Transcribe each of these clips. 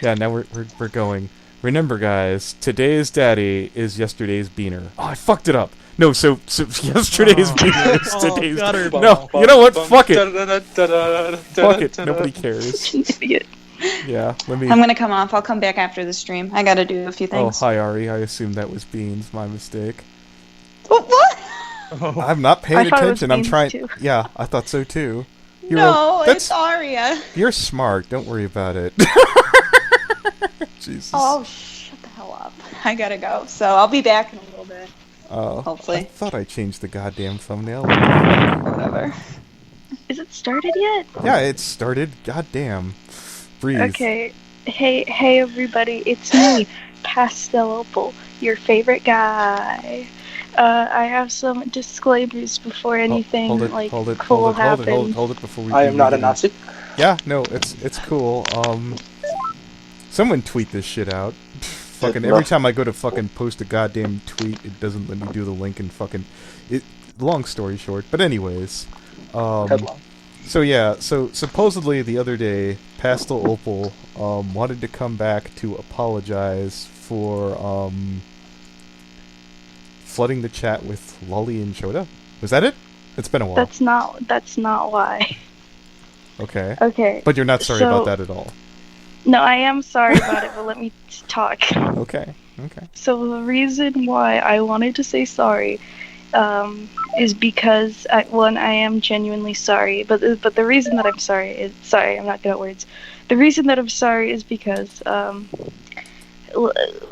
Yeah, now we're going. Remember, guys, today's daddy is yesterday's beaner. Oh, I fucked it up. No, so yesterday's beaner is today's. No, you know what? Fuck it. Fuck it. Nobody cares. Idiot. Yeah, let me. I'm gonna come off. I'll come back after the stream. I gotta do a few Oh, things. hi Ari. I assumed that was Beans. My mistake. What? I'm not paying I thought it was attention. I'm Beans, trying. too. Yeah, I thought so too. No, That's it's Aria. You're smart. Don't worry about it. Jesus. Oh, shut the hell up. I gotta go. So I'll be back in a little bit. Oh, hopefully. I thought I changed the goddamn thumbnail. Whatever. Is it started yet? Yeah, it started. Goddamn. Breathe. Okay. Hey everybody, it's me, Pastal Opal, your favorite guy. I have some disclaimers before anything hold it happens. before we. I am not a Nazi. Yeah, no, it's cool. Someone tweet this shit out. Fucking every time I go to fucking post a goddamn tweet, it doesn't let me do the link and fucking it. Long story short, but anyways, Headline. so yeah, so supposedly the other day, Pastal Opal wanted to come back to apologize for flooding the chat with Lolly and Shota. Was that it? It's been a while. That's not why. Okay. Okay. But you're not sorry so- about that at all. No, I am sorry about it, but let me talk. Okay. Okay. So the reason why I wanted to say sorry is because I am genuinely sorry, but the reason that I'm sorry is I'm not good at words. The reason that I'm sorry is because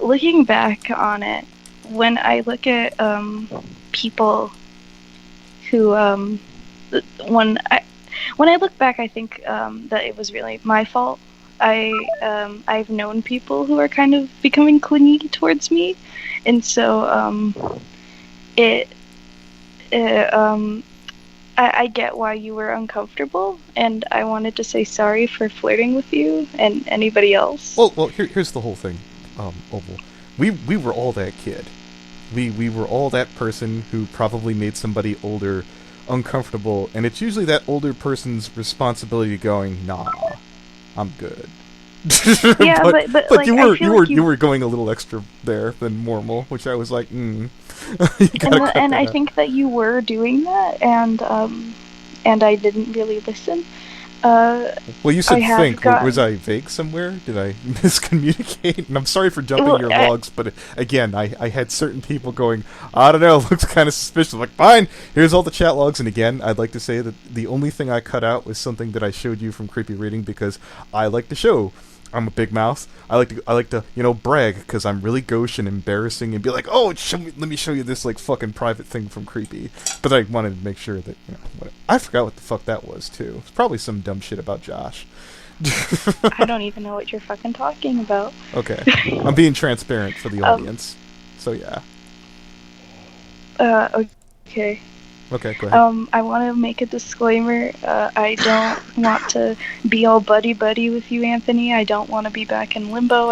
looking back on it, when I look at people who when I look back, I think that it was really my fault. I've known people who are kind of becoming clingy towards me, and so I get why you were uncomfortable, and I wanted to say sorry for flirting with you and anybody else. Well, here's the whole thing, Opal. We were all that kid. We were all that person who probably made somebody older uncomfortable, and it's usually that older person's responsibility going, nah, I'm good. Yeah, but like, you were going a little extra there than normal, which I was like, you gotta cut and that I out. think that you were doing that, and I didn't really listen. Well, you said I have think. gotten- Was I vague somewhere? Did I miscommunicate? And I'm sorry for jumping Well, your logs, but again, I had certain people going, I don't know, looks kind of suspicious. I'm like, fine, here's all the chat logs. And again, I'd like to say that the only thing I cut out was something that I showed you from Creepy Reading because I like to show. I'm a big mouth. I like to brag because I'm really gauche and embarrassing and be like, oh, let me show you this like fucking private thing from Creepy. But I wanted to make sure that I forgot what the fuck that was too. It's probably some dumb shit about Josh. I don't even know what you're fucking talking about. Okay, I'm being transparent for the audience. So yeah. Okay. Okay, go ahead. I want to make a disclaimer. I don't want to be all buddy-buddy with you, Anthony. I don't want to be back in limbo.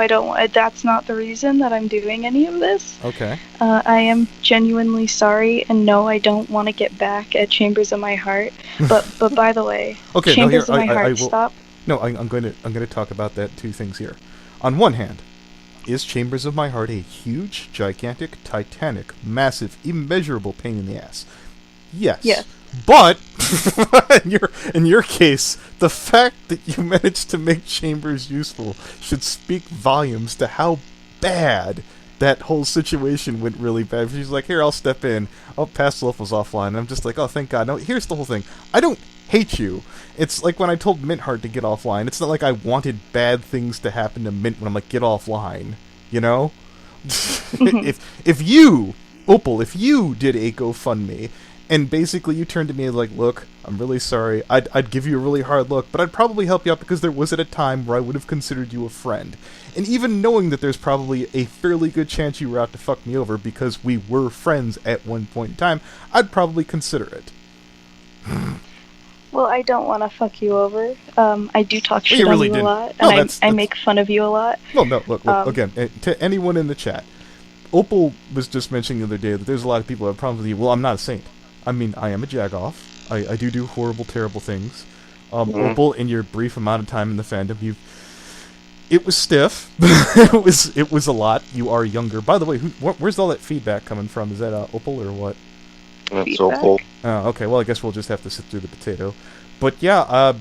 That's not the reason that I'm doing any of this. Okay. I am genuinely sorry, and no, I don't want to get back at Chambers of My Heart. But by the way, Okay, Chambers no, of My I Heart, will, stop. No, I'm going to talk about that two things here. On one hand, is Chambers of My Heart a huge, gigantic, titanic, massive, immeasurable pain in the ass? Yes. Yes. But in your case, the fact that you managed to make Chambers useful should speak volumes to how bad that whole situation went really bad. She's like, here, I'll step in. Oh, Pastal Opal's offline. And I'm just like, oh, thank God. No, here's the whole thing. I don't hate you. It's like when I told Mintheart to get offline. It's not like I wanted bad things to happen to Mint when I'm like, get offline. You know? if you, Opal, if you did a GoFundMe, and basically you turned to me and like, look, I'm really sorry. I'd give you a really hard look, but I'd probably help you out because there was at a time where I would have considered you a friend. And even knowing that there's probably a fairly good chance you were out to fuck me over because we were friends at one point in time, I'd probably consider it. Well, I don't want to fuck you over. I do talk shit really on you didn't. a lot, No, and I make fun of you a lot. Well, no, look, again, to anyone in the chat, Opal was just mentioning the other day that there's a lot of people that have problems with you. Well, I'm not a saint. I mean, I am a jagoff. I do horrible, terrible things. Opal, in your brief amount of time in the fandom, It was stiff. it was a lot. You are younger. By the way, where's all that feedback coming from? Is that Opal or what? That's Feedback. Opal. Oh, okay. Well, I guess we'll just have to sit through the potato. But yeah,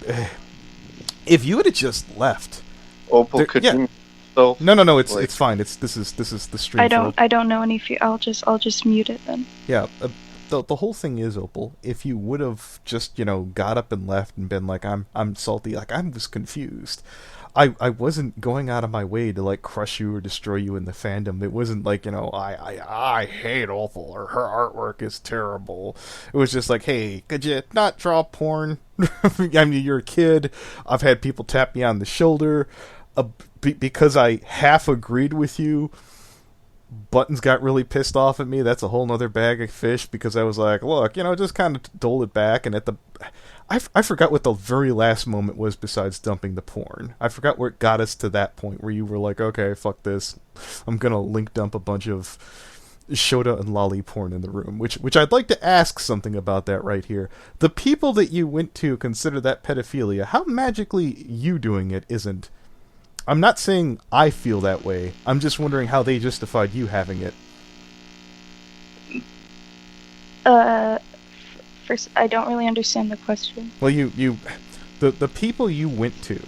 if you would have just left. Opal, There- could yeah. you... So, No. It's Like- it's fine. This is the stream. I don't know any. I'll just mute it then. Yeah. The whole thing is, Opal, if you would have just, got up and left and been like, I'm salty, like, I was confused. I wasn't going out of my way to, like, crush you or destroy you in the fandom. It wasn't like, I hate Opal or her artwork is terrible. It was just like, hey, could you not draw porn? I mean, you're a kid. I've had people tap me on the shoulder. Because I half agreed with you, Buttons got really pissed off at me. That's a whole nother bag of fish, because I was like, look, just kind of dole it back. And I forgot what the very last moment was besides dumping the porn. I forgot where it got us to that point where you were like, okay, fuck this. I'm going to link dump a bunch of Shota and Lolly porn in the room, which I'd like to ask something about that right here. The people that you went to consider that pedophilia. How magically you doing it isn't? I'm not saying I feel that way. I'm just wondering how they justified you having it. First, I don't really understand the question. Well, the people you went to,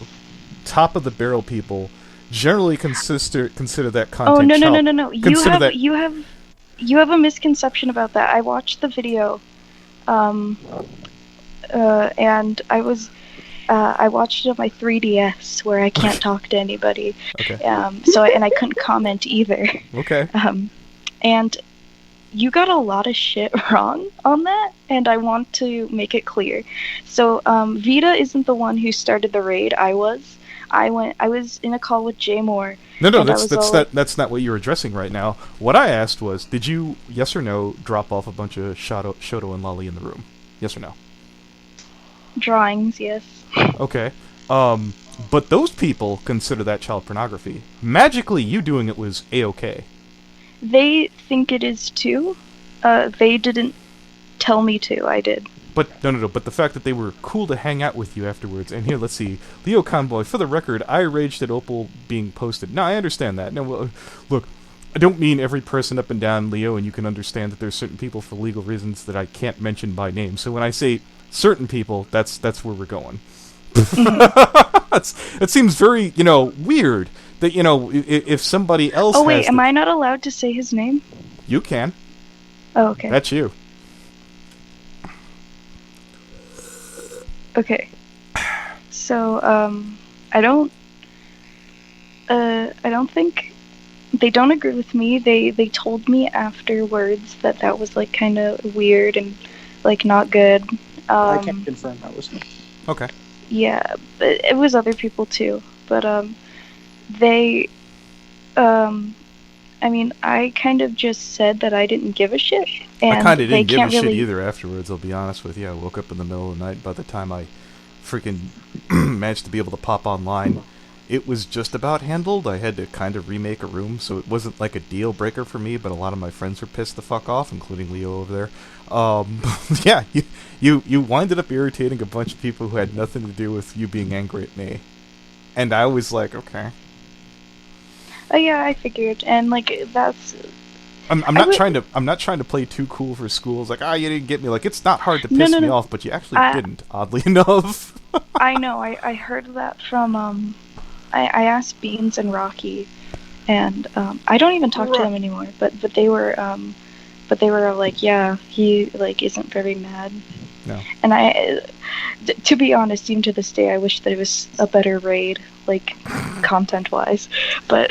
top of the barrel people, generally consider that content. Oh no. Consider that- You have a misconception about that. I watched the video, and I watched it on my 3DS where I can't talk to anybody. Okay. And I couldn't comment either. Okay. And you got a lot of shit wrong on that, and I want to make it clear. So, Vita isn't the one who started the raid. I was. I was in a call with Jay Moore. No, and that's not what you're addressing right now. What I asked was, did you, yes or no, drop off a bunch of Shoto and Lolly in the room? Yes or no? Drawings, yes. Okay. But those people consider that child pornography. Magically, you doing it was A-okay. They think it is too. They didn't tell me to. I did. But no. But the fact that they were cool to hang out with you afterwards. And here, let's see. Leo Convoy, for the record, I raged at Opal being posted. No, I understand that. No, well, look, I don't mean every person up and down, Leo, and you can understand that there's certain people for legal reasons that I can't mention by name. So when I say certain people, that's where we're going. It seems very, weird that, if somebody else Oh wait, has am I not allowed to say his name? You can. Oh, okay. That's you. Okay. So, I don't think they don't agree with me. They told me afterwards that was like kind of weird and like not good. I can't confirm that was me. Okay. Yeah, but it was other people too. But I mean, I kind of just said that I didn't give a shit, and I kind of they didn't give a can't shit really... either afterwards, I'll be honest with you. I woke up in the middle of the night. By the time I freaking managed to be able to pop online, it was just about handled. I had to kind of remake a room, so it wasn't like a deal breaker for me, but a lot of my friends were pissed the fuck off, including Leo over there. Yeah, you winded up irritating a bunch of people who had nothing to do with you being angry at me. And I was like, okay. Oh yeah, I figured, and like that's. I'm not trying to play too cool for schools. Like, you didn't get me. Like, it's not hard to piss me off, but you actually didn't. Oddly enough. I know. I heard that from I asked Beans and Rocky, and I don't even talk to them anymore. But they were like, yeah, he like isn't very mad. No. And to be honest, even to this day, I wish that it was a better raid, like content-wise. But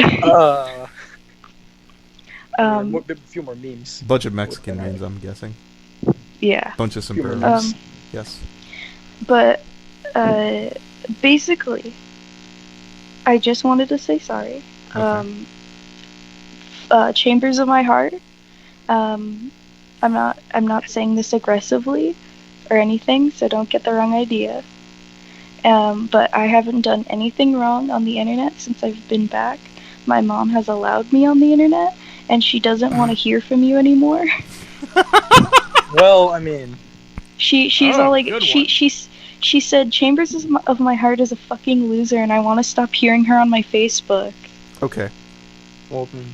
A few more memes. Bunch of Mexican names, I'm guessing. yeah. Bunch of Few more sombreros. memes. Yes. But basically, I just wanted to say sorry. Okay. Chambers of my heart. I'm not saying this aggressively or anything, so don't get the wrong idea. But I haven't done anything wrong on the internet since I've been back. My mom has allowed me on the internet, and she doesn't want to hear from you anymore. Well, I mean, She's all like She said, Chambers of my heart is a fucking loser, and I want to stop hearing her on my Facebook. Okay. Well, then,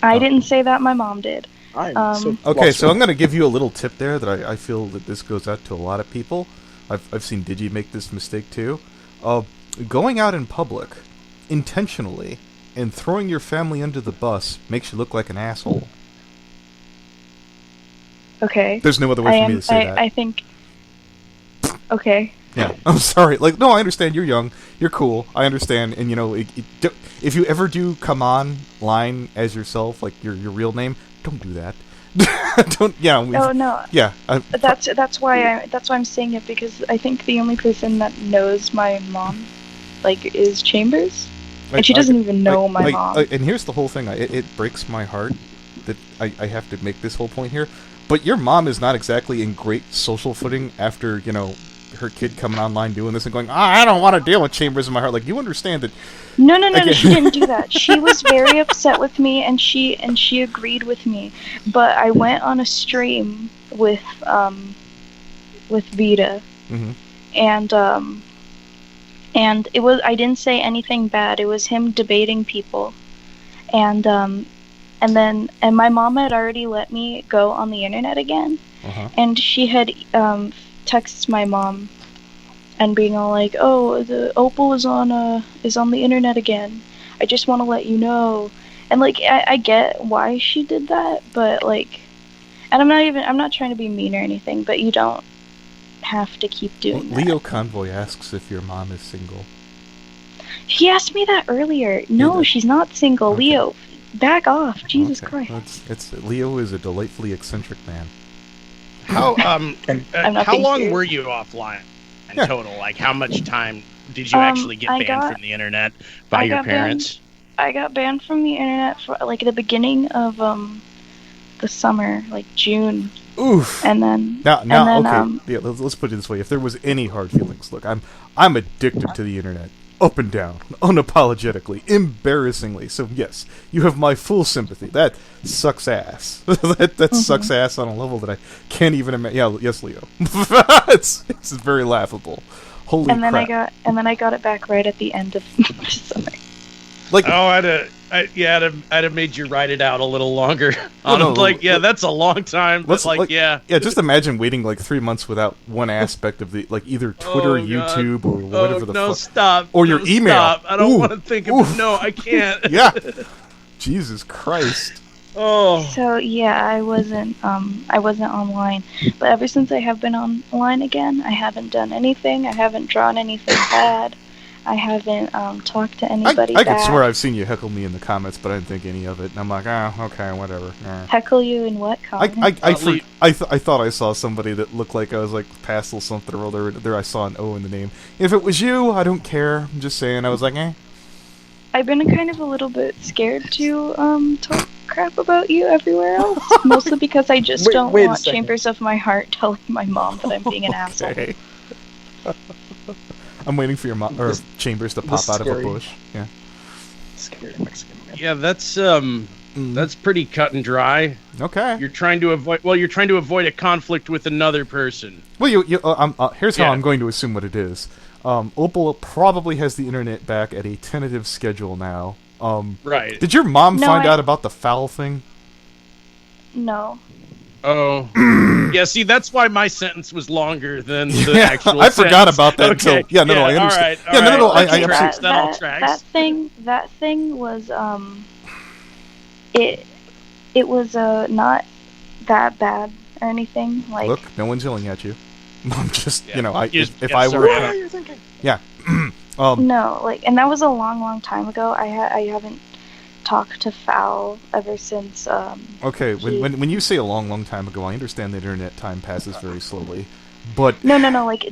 I didn't say that, my mom did. I'm Um, so Okay, so I'm flustered. going to give you a little tip there that I feel that this goes out to a lot of people. I've seen Digi make this mistake too. Going out in public intentionally and throwing your family under the bus makes you look like an asshole. Okay. There's no other way for me to say that. I think... Okay. Yeah, I'm sorry. Like, no, I understand. You're young. You're cool. I understand. And, you know, if you ever do come online as yourself, like your real name, don't do that. Don't. Yeah. Oh, no. Yeah. That's why I'm saying it, because I think the only person that knows my mom, like, is Chambers. And she doesn't even know my mom. And here's the whole thing. It breaks my heart that I have to make this whole point here. But your mom is not exactly in great social footing after, you know, her kid coming online doing this and going, I don't want to deal with Chambers in my heart. Like, you understand that... No, she didn't do that. She was very upset with me, and she agreed with me. But I went on a stream with Vita, Mhm. and it was, I didn't say anything bad. It was him debating people, and my mom had already let me go on the internet again, and she had texted my mom and being all like, "Oh, the Opal is on the internet again. I just want to let you know." And like, I get why she did that, but like, and I'm not trying to be mean or anything, but you don't have to keep doing that. Leo Convoy asks if your mom is single. He asked me that earlier. No, did? she's not single. Okay. Leo, back off. Jesus Okay. Christ. It's Leo is a delightfully eccentric man. How I'm not how being long serious. were you offline in Yeah. total? Like, how much time did you actually get I banned got- from the internet by I your got banned. parents? I got banned from the internet for like the beginning of the summer, like June, Oof. and then Now, and then, okay. Yeah, let's put it this way. If there was any hard feelings, look, I'm addicted to the internet, up and down, unapologetically, embarrassingly. So yes, you have my full sympathy. That sucks ass. that sucks ass on a level that I can't even imagine. Yeah, yes, Leo. it's very laughable. Holy and then crap! I got it back right at the end of the summer. Like, Oh, I'd have made you write it out a little longer. Well, no, Like, yeah, that's a long time. But let's like, yeah. just imagine waiting like 3 months without one aspect of the like either Twitter, Oh, God. YouTube, or whatever the no, fuck. stop. Or your No, email. Stop. I don't Ooh. want to think of Oof. No, I can't. Yeah. Jesus Christ. Oh. So yeah, I wasn't online, but ever since I have been online again, I haven't done anything. I haven't drawn anything bad. I haven't talked to anybody. I could back. swear I've seen you heckle me in the comments, but I didn't think any of it. And I'm like, okay, whatever. Heckle you in what comment? I thought I saw somebody that looked like I was like Pastal something or other. There I saw an O in the name. If it was you, I don't care. I'm just saying. I was like, eh. I've been kind of a little bit scared to talk crap about you everywhere else, mostly because I just don't wait a want second. Chambers of my heart telling my mom that I'm being an asshole. Okay. I'm waiting for your mom or Chambers to pop this out of a scary. bush. Yeah. Scary Mexican man. Yeah, that's pretty cut and dry. Okay. You're trying to avoid a conflict with another person. Well, here's how Yeah. I'm going to assume what it is. Opal probably has the internet back at a tentative schedule now. Right. Did your mom No, find I- out about the foul thing? No. Oh. Yeah, see, that's why my sentence was longer than the actual I forgot sentence. about that Okay. until... Yeah, no, I understand. All right, yeah, no, all right. I Okay, tracks. absolutely... That all tracks. that thing was it was not that bad or anything. Like, Look, no one's yelling at you. I'm just, Yeah. you know, if Yeah, I sorry. were... What are you thinking? no, like, and that was a long time ago. I haven't talked to Foul ever since. Okay, when you say a long time ago, I understand that internet time passes very slowly, but... No, like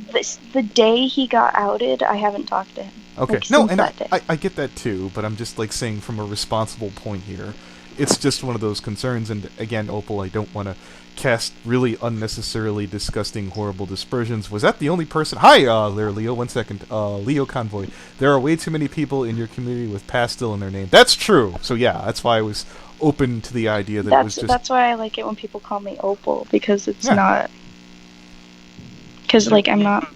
the day he got outed, I haven't talked to him. Okay, Like, no, since and that day. I get that too, but I'm just like saying from a responsible point here. It's just one of those concerns, and again, Opal, I don't want to cast really unnecessarily disgusting, horrible dispersions. Was that the only person? Hi, there, Leo. 1 second. Leo Convoy. There are way too many people in your community with Pastal in their name. That's true. So yeah, that's why I was open to the idea that it was just... That's why I like it when people call me Opal, because it's Yeah. not. Because like I'm not.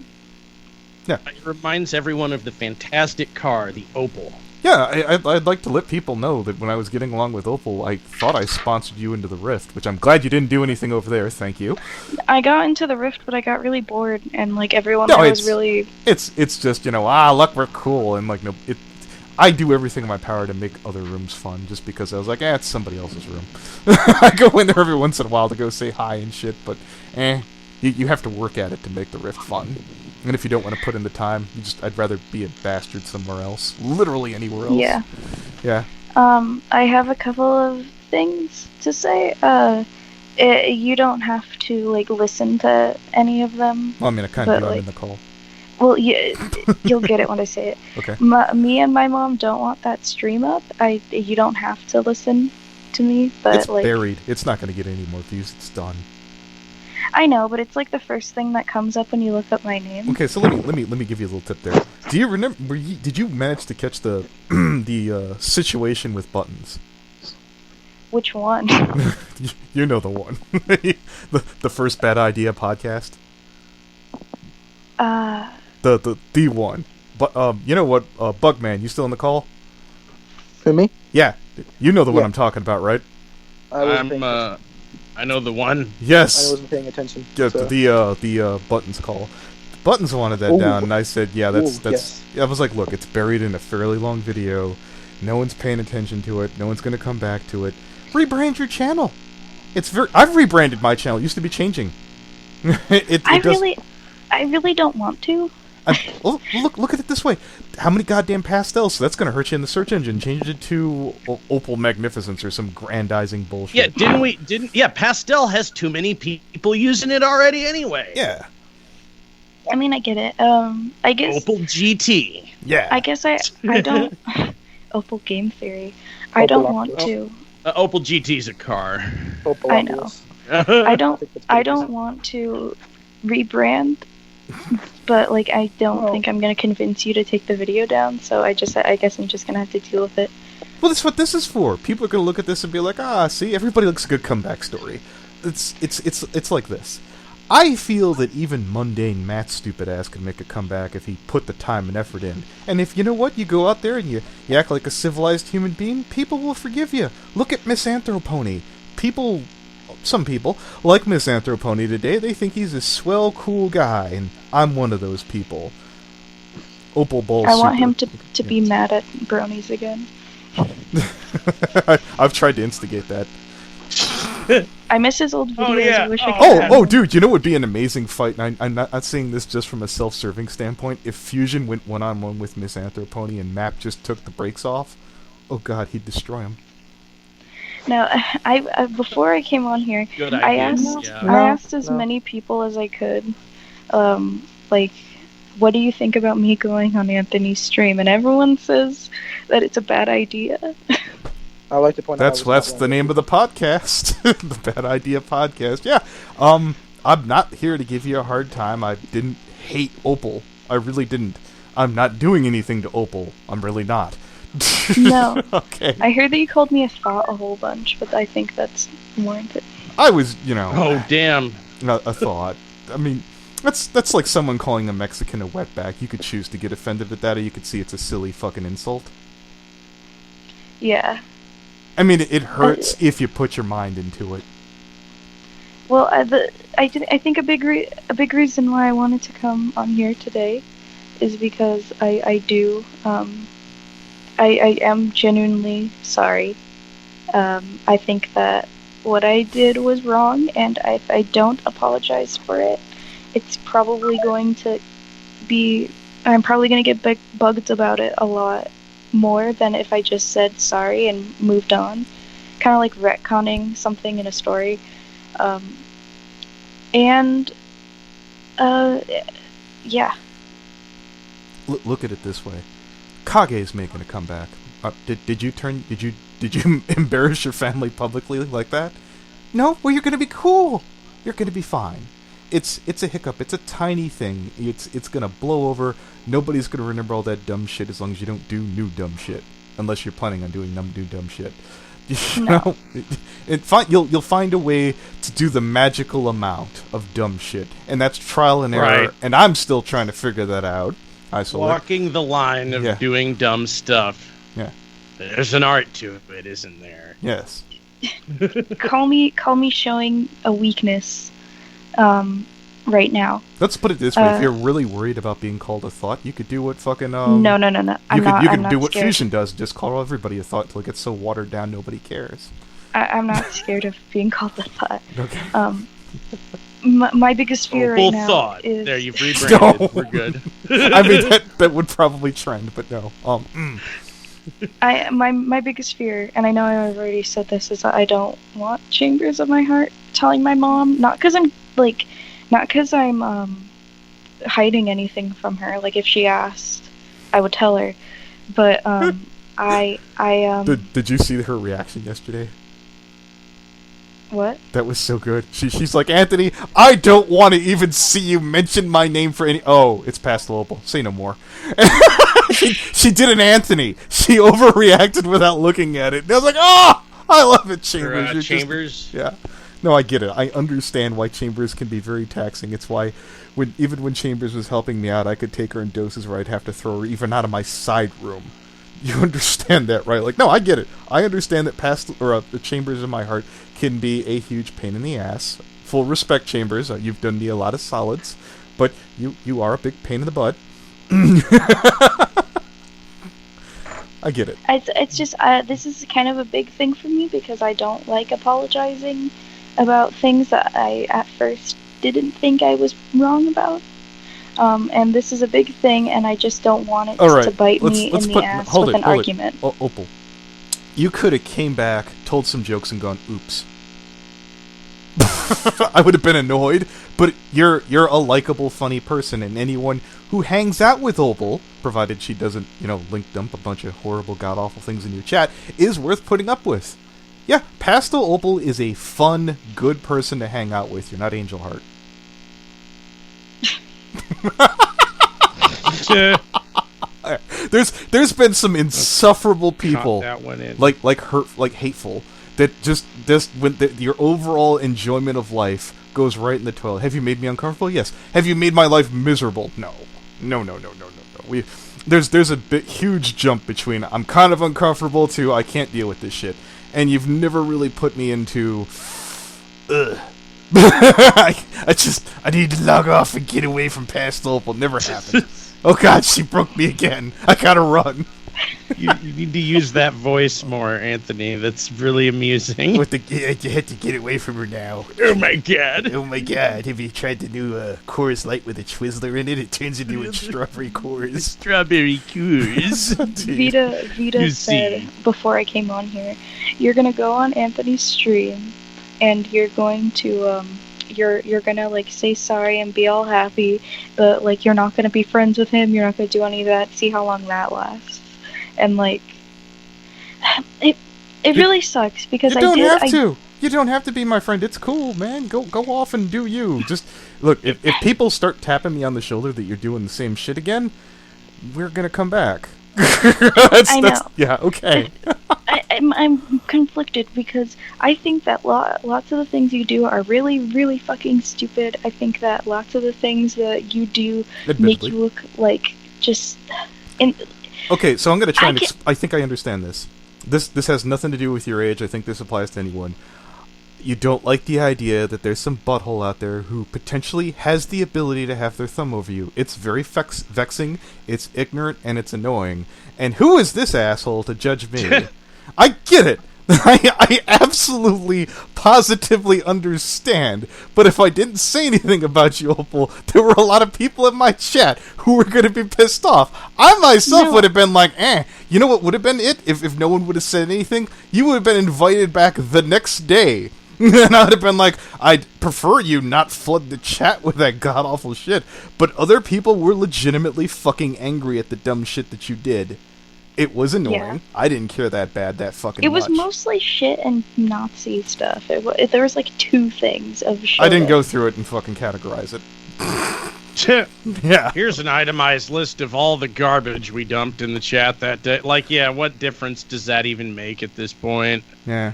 Yeah. It reminds everyone of the fantastic car, the Opal. Yeah, I'd like to let people know that when I was getting along with Opal, I thought I sponsored you into the Rift, which I'm glad you didn't do anything over there. Thank you. I got into the Rift, but I got really bored, and like everyone No, there was really. it's just look, we're cool, and like no, I do everything in my power to make other rooms fun, just because I was like, it's somebody else's room. I go in there every once in a while to go say hi and shit, but you have to work at it to make the Rift fun. And if you don't want to put in the time, I'd rather be a bastard somewhere else. Literally anywhere else. Yeah. Yeah. I have a couple of things to say. You don't have to like listen to any of them. Well, I mean, I kind of do. I'm like, in the call. Well, you'll get it when I say it. Okay. Me and my mom don't want that stream up. You don't have to listen to me, but It's like buried. It's not going to get any more views. It's done. I know, but it's like the first thing that comes up when you look up my name. Okay, so let me give you a little tip there. Do you remember? Did you manage to catch the the situation with buttons? Which one? You know the one. the first bad idea podcast. The one. But you know what? Bugman, you still on the call? Who, me? Yeah, you know the one Yeah. I'm talking about, right? I wasn't paying attention. I know the one. I Yes. wasn't paying attention. Yeah, so. the Buttons call. Buttons wanted that Ooh. down, and I said, yeah, that's. yes. I was like, look, it's buried in a fairly long video. No one's paying attention to it. No one's gonna come back to it. Rebrand your channel. I've rebranded my channel. It used to be changing. I really don't want to. Look at it this way. How many goddamn pastels? So that's gonna hurt you in the search engine. Change it to Opal Magnificence or some grandizing bullshit. Yeah, Pastel has too many people using it already anyway. Yeah. I mean, I get it. I guess Opal GT. Yeah. I guess I don't. Opal Game Theory. I don't want to. Opal GT's a car. Opal I know. Oculus. I don't. think that's I pretty don't want to rebrand, but like I don't think I'm gonna convince you to take the video down. So I guess I'm just gonna have to deal with it. Well, that's what this is for. People are gonna look at this and be like, see, everybody likes a good comeback story. It's like this. I feel that even mundane Matt's stupid ass can make a comeback if he put the time and effort in. And if, you know what, you go out there and you act like a civilized human being, people will forgive you. Look at Misanthropony. Some people, like Misanthropony today, they think he's a swell, cool guy, and I'm one of those people. Opal Ball I want Super. him to be mad at bronies again. I've tried to instigate that. I miss his old videos. Oh, yeah. I wish I could. Oh, dude, you know what would be an amazing fight? And I'm not saying this just from a self-serving standpoint. If Fusion went one-on-one with Misanthropony and Map just took the brakes off, oh god, he'd destroy him. No, I before I came on here, Good I idea. asked Yeah. I asked as No. many people as I could, like, what do you think about me going on Anthony's stream? And everyone says that it's a bad idea. I like to point out. That's the name of the podcast, the Bad Idea Podcast. Yeah, I'm not here to give you a hard time. I didn't hate Opal. I really didn't. I'm not doing anything to Opal. I'm really not. No. Okay. I heard that you called me a thought a whole bunch, but I think that's warranted. I was, Oh, damn. a thought. I mean, that's like someone calling a Mexican a wetback. You could choose to get offended at that, or you could see it's a silly fucking insult. Yeah. I mean, it hurts if you put your mind into it. Well, I think a big reason why I wanted to come on here today is because I am genuinely sorry. I think that what I did was wrong, and I don't apologize for it. It's probably going to be. I'm probably going to get bugged about it a lot more than if I just said sorry and moved on. Kind of like retconning something in a story. Yeah. Look at it this way: Kage's making a comeback. Did you embarrass your family publicly like that? No. Well, you're gonna be cool. You're gonna be fine. It's a hiccup. It's a tiny thing. It's gonna blow over. Nobody's gonna remember all that dumb shit as long as you don't do new dumb shit. Unless you're planning on doing new dumb shit. No. You'll find a way to do the magical amount of dumb shit, and that's trial and error. Right. And I'm still trying to figure that out. Walking the line of doing dumb stuff. Yeah. There's an art to it, isn't there? Yes. Call me showing a weakness right now. Let's put it this way: if you're really worried about being called a thought, you could do what fucking No. You could do what scared. Fusion does: just call everybody a thought till it gets so watered down nobody cares. I'm not scared of being called a thought. Okay. My biggest fear right now thought. is... There, you've rebranded. No. We're good. I mean that would probably trend, but no. My biggest fear, and I know I've already said this, is that I don't want Chambers of my Heart telling my mom. Not because I'm hiding anything from her. Like if she asked, I would tell her. But Did you see her reaction yesterday? What? That was so good. She's like, Anthony, I don't want to even see you mention my name for any... Oh, it's Pastal Opal. Say no more. she did an Anthony. She overreacted without looking at it. And I was like, oh, I love it, Chambers. Chambers? Yeah. No, I get it. I understand why Chambers can be very taxing. It's why, even when Chambers was helping me out, I could take her in doses where I'd have to throw her even out of my side room. You understand that, right? Like, no, I get it. I understand that the Chambers in my Heart can be a huge pain in the ass. Full respect, Chambers. You've done me a lot of solids, but you are a big pain in the butt. I get it. It's just this is kind of a big thing for me because I don't like apologizing about things that I at first didn't think I was wrong about. And this is a big thing, and I just don't want it to bite me in the ass with an argument. Opal, you could have came back, told some jokes, and gone, oops. I would have been annoyed, but you're a likable, funny person, and anyone who hangs out with Opal, provided she doesn't, link dump a bunch of horrible, god-awful things in your chat, is worth putting up with. Yeah, Pastal Opal is a fun, good person to hang out with. You're not Angel Heart. There's been some insufferable people like hateful that just when your overall enjoyment of life goes right in the toilet. Have you made me uncomfortable? Yes. Have you made my life miserable? No. There's a huge jump between I'm kind of uncomfortable to I can't deal with this shit, and you've never really put me into I need to log off and get away from Pastal Opal. Never happened. Oh god, she broke me again. I gotta run. You need to use that voice more, Anthony. That's really amusing. You had to get away from her now. Oh my god. Oh my god. Have you tried the new Coors Light with a Twizzler in it? It turns into a strawberry Coors. Strawberry Coors. Vita said before I came on here, you're gonna go on Anthony's stream and you're going to you're gonna like say sorry and be all happy, but like you're not gonna be friends with him, you're not gonna do any of that, see how long that lasts. And like it really sucks because you don't have to be my friend. It's cool, man. Go off and do you. Just look, if people start tapping me on the shoulder that you're doing the same shit again, we're gonna come back. I know. Yeah, okay. I'm conflicted because I think that lots of the things you do are really, really fucking stupid. I think that lots of the things that you do make you look like just... Okay, so I'm going to try I think I understand this. This has nothing to do with your age. I think this applies to anyone. You don't like the idea that there's some butthole out there who potentially has the ability to have their thumb over you. It's very vexing, it's ignorant, and it's annoying. And who is this asshole to judge me? I get it. I absolutely, positively understand. But if I didn't say anything about you, Opal, there were a lot of people in my chat who were going to be pissed off. I myself would have been like, You know what would have been it? If no one would have said anything? You would have been invited back the next day. And I would have been like, I'd prefer you not flood the chat with that god-awful shit. But other people were legitimately fucking angry at the dumb shit that you did. It was annoying. Yeah. I didn't care that fucking much. It was mostly shit and Nazi stuff. There was like two things of shit. I didn't go through it and fucking categorize it. Yeah. Here's an itemized list of all the garbage we dumped in the chat that day. Like, yeah, what difference does that even make at this point? Yeah.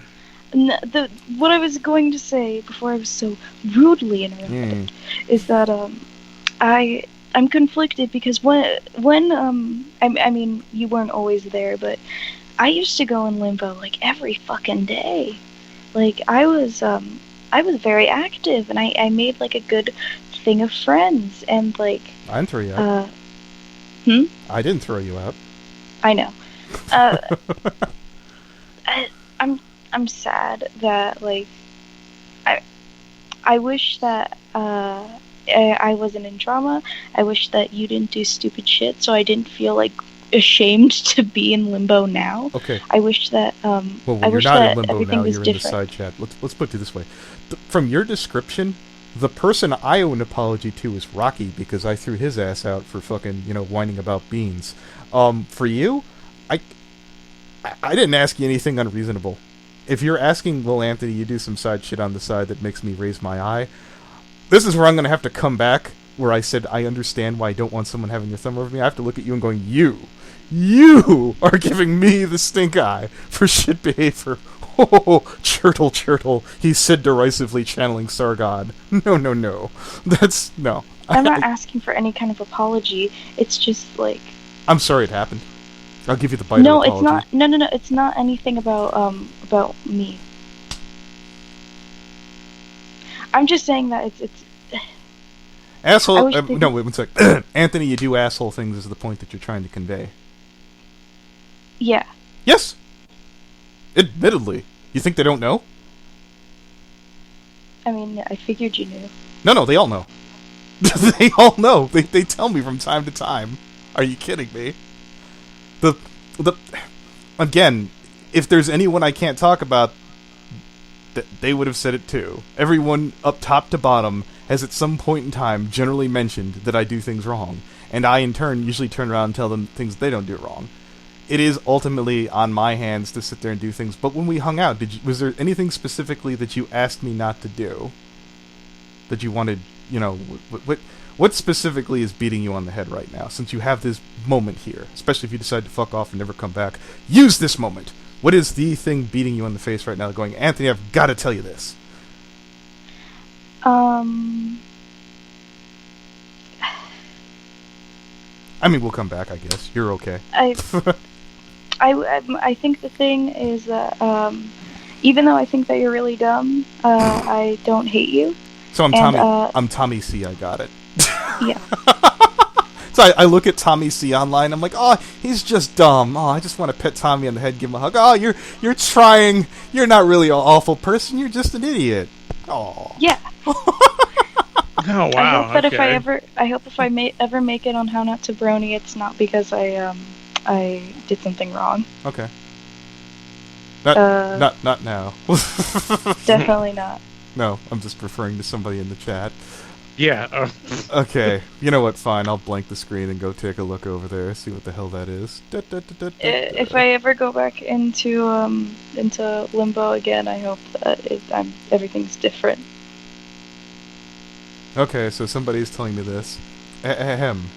What I was going to say before I was so rudely interrupted is that I'm conflicted because when I mean you weren't always there, but I used to go in limbo like every fucking day. Like I was very active and I made like a good thing of friends and like I didn't throw you out. I didn't throw you out. I know. I'm sad that like I wish that I wasn't in trauma. I wish that you didn't do stupid shit, so I didn't feel like ashamed to be in limbo now. Okay. I wish that Well, I you're wish not that in limbo everything now. was You're in the different. side chat. Let's put it this way. From your description, the person I owe an apology to is Rocky because I threw his ass out for fucking whining about beans. For you, I didn't ask you anything unreasonable. If you're asking Will Anthony, you do some side shit on the side that makes me raise my eye. This is where I'm going to have to come back, where I said I understand why I don't want someone having their thumb over me. I have to look at you and going, you are giving me the stink eye for shit behavior. Oh, churtle, he said derisively, channeling Sargon. No. That's, no. I'm not asking for any kind of apology. It's just like... I'm sorry it happened. I'll give you the bite No, of apology. it's not. No. It's not anything about me. I'm just saying that it's Asshole. No, wait one sec. Anthony, you do asshole things is the point that you're trying to convey. Yeah. Yes. Admittedly. You think they don't know? I mean, I figured you knew. No, they all know. They all know. They tell me from time to time. Are you kidding me? Again, if there's anyone I can't talk about, they would have said it too. Everyone up top to bottom has at some point in time generally mentioned that I do things wrong, and I in turn usually turn around and tell them things they don't do wrong. It is ultimately on my hands to sit there and do things, but when we hung out, was there anything specifically that you asked me not to do? That you wanted, what specifically is beating you on the head right now, since you have this moment here, especially if you decide to fuck off and never come back? Use this moment! What is the thing beating you in the face right now going, Anthony, I've got to tell you this? I mean, we'll come back, I guess. You're okay. I think the thing is that even though I think that you're really dumb, I don't hate you. So I'm Tommy C. I got it. Yeah. So I look at Tommy C. online. I'm like, oh, he's just dumb. Oh, I just want to pet Tommy on the head, give him a hug. Oh, you're trying. You're not really an awful person. You're just an idiot. Oh. Yeah. Oh wow. I hope that if I ever make it on How Not to Brony, it's not because I did something wrong. Okay. Not now. Definitely not. No, I'm just referring to somebody in the chat. Yeah. Okay. You know what? Fine. I'll blank the screen and go take a look over there, see what the hell that is. If I ever go back into limbo again, I hope that everything's different. Okay, so somebody's telling me this. Ahem.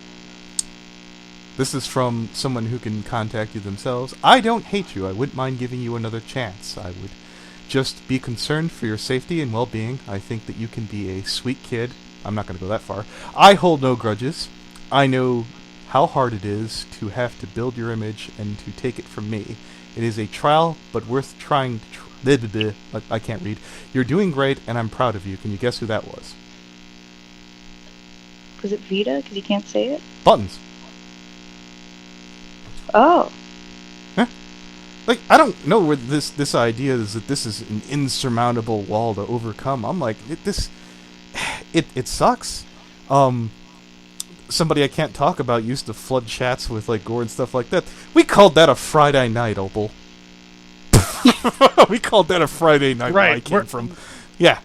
This is from someone who can contact you themselves. I don't hate you. I wouldn't mind giving you another chance. I would just be concerned for your safety and well-being. I think that you can be a sweet kid. I'm not going to go that far. I hold no grudges. I know how hard it is to have to build your image and to take it from me. It is a trial, but worth trying to... I can't read. You're doing great, and I'm proud of you. Can you guess who that was? Was it Vita? Because you can't say it? Buttons. Oh. Huh? Like, I don't know where this idea is that this is an insurmountable wall to overcome. I'm like, it sucks. Somebody I can't talk about used to flood chats with, like, gore and stuff like that. We called that a Friday night, Opal. We called that a Friday night where I came from. Yeah.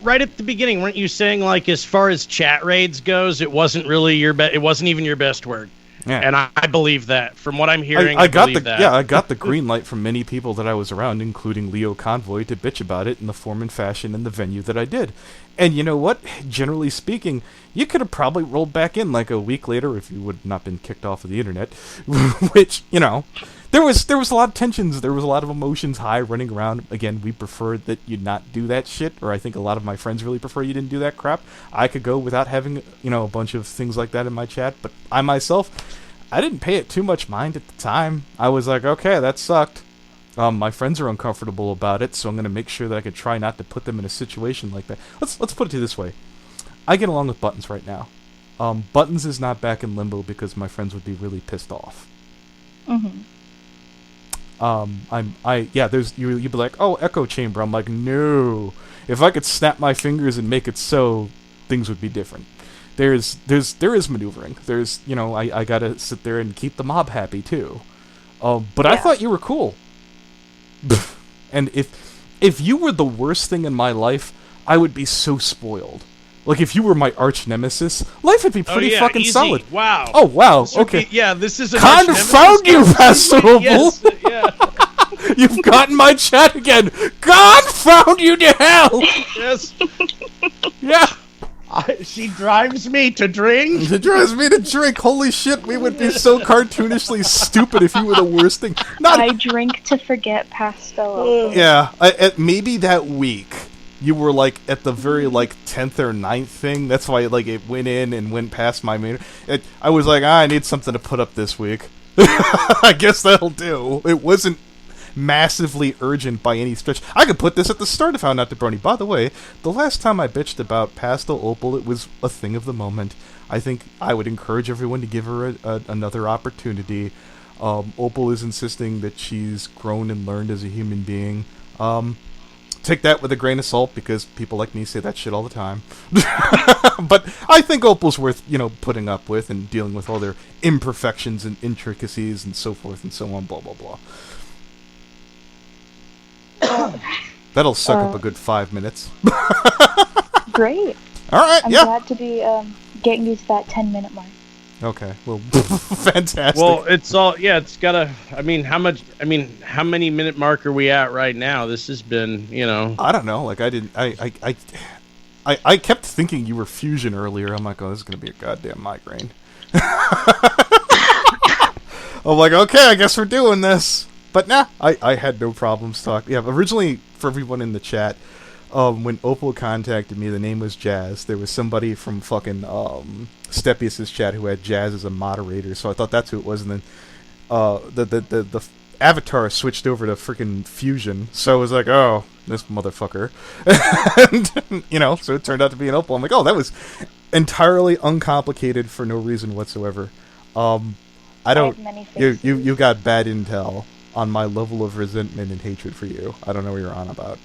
Right at the beginning, weren't you saying, like, as far as chat raids goes, it wasn't really it wasn't even your best work? Yeah. And I believe that. From what I'm hearing, I got believe the that. yeah, I got the green light from many people that I was around, including Leo Convoy, to bitch about it in the form and fashion and the venue that I did. And you know what? Generally speaking, you could have probably rolled back in like a week later if you would have not been kicked off of the internet. Which, you know, there was a lot of tensions, there was a lot of emotions high running around. Again, we preferred that you not do that shit, or I think a lot of my friends really prefer you didn't do that crap. I could go without having, you know, a bunch of things like that in my chat, but I myself, I didn't pay it too much mind at the time. I was like, okay, that sucked. My friends are uncomfortable about it, so I'm going to make sure that I can try not to put them in a situation like that. Let's put it to this way. I get along with Buttons right now. Buttons is not back in limbo because my friends would be really pissed off. Mm-hmm. You'd be like, oh, echo chamber. I'm like, no. If I could snap my fingers and make it so, things would be different. There is maneuvering. There's, you know, I gotta sit there and keep the mob happy too. But I thought you were cool. And if you were the worst thing in my life, I would be so spoiled. Like, if you were my arch nemesis, life would be pretty fucking easy. solid. Wow. Oh, wow. Okay. This is a Confound you, Pastal Opal! Yes, yeah. You've gotten my chat again! Confound you to hell! Yes. Yeah. She drives me to drink. It drives me to drink. Holy shit, we would be so cartoonishly stupid if you were the worst thing. I drink to forget Pastal Opal. Yeah, maybe that week you were like at the very like 10th or 9th thing. That's why like it went in and went past my main. I was like, I need something to put up this week. I guess that'll do. It wasn't massively urgent by any stretch. I could put this at the start if I found out to Brony. By the way, the last time I bitched about Pastal Opal, it was a thing of the moment. I think I would encourage everyone to give her another opportunity. Opal is insisting that she's grown and learned as a human being. Take that with a grain of salt, because people like me say that shit all the time. But I think Opal's worth, you know, putting up with and dealing with all their imperfections and intricacies and so forth and so on, blah, blah, blah. That'll suck up a good 5 minutes. Great. All right, I'm glad to be getting used to that 10-minute mark. Okay, well, fantastic. Well, it's gotta. I mean, how many minute mark are we at right now? This has been, you know. I don't know. Like, I kept thinking you were Fusion earlier. I'm like, oh, this is gonna be a goddamn migraine. I'm like, okay, I guess we're doing this. But nah, I had no problems talking. Yeah, originally, for everyone in the chat, when Opal contacted me, the name was Jazz. There was somebody from fucking Stepius's chat who had Jazz as a moderator, so I thought that's who it was. And then the avatar switched over to freaking Fusion, so I was like, oh, this motherfucker. And, you know, so it turned out to be an Opal. I'm like, oh, that was entirely uncomplicated for no reason whatsoever. I don't. You got bad intel on my level of resentment and hatred for you. I don't know what you're on about.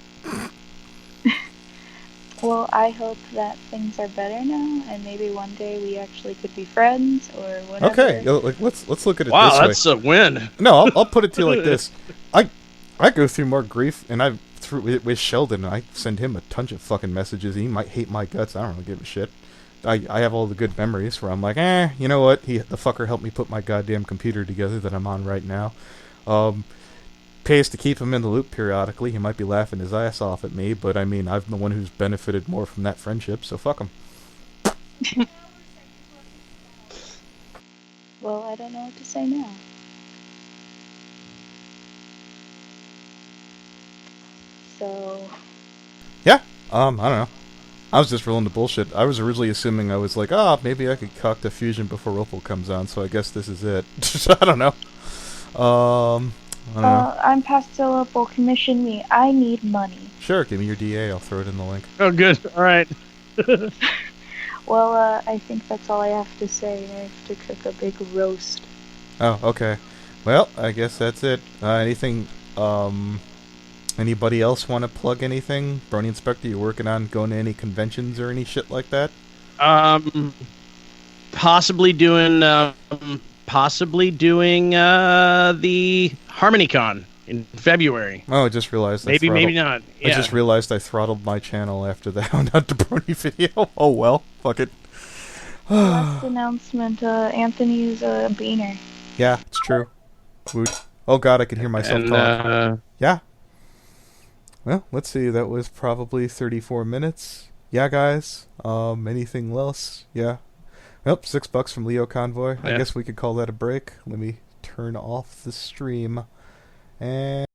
Well, I hope that things are better now, and maybe one day we actually could be friends or whatever. Okay, like let's look at it wow, this way. Wow, that's a win. No, I'll put it to you like this. I go through more grief, and I've through with Sheldon. I send him a ton of fucking messages. He might hate my guts. I don't really give a shit. I have all the good memories where I'm like, you know what? The fucker helped me put my goddamn computer together that I'm on right now. Pays to keep him in the loop periodically. He might be laughing his ass off at me, but I mean, I'm the one who's benefited more from that friendship, so fuck him. Well, I don't know what to say now. So... Yeah, I don't know. I was just rolling the bullshit. I was originally assuming I was like, maybe I could cock the Fusion before Opal comes on, so I guess this is it. I don't know. I'm Pastal Opal. Commission me. I need money. Sure, give me your DA. I'll throw it in the link. Oh, good. All right. Well, I think that's all I have to say. I have to cook a big roast. Oh, okay. Well, I guess that's it. Anything, anybody else want to plug anything? Brony Inspector, you working on going to any conventions or any shit like that? Possibly doing the HarmonyCon in February. Oh, I just realized. Maybe not. Yeah. I just realized I throttled my channel after the Hound Out to Brony video. Oh well, fuck it. Last announcement, Anthony's a beaner. Yeah, it's true. Woot. Oh god, I can hear myself talk. Yeah. Well, let's see. That was probably 34 minutes. Yeah, guys. Anything else? Yeah. Well, $6 from Leo Convoy. I guess we could call that a break. Let me turn off the stream. And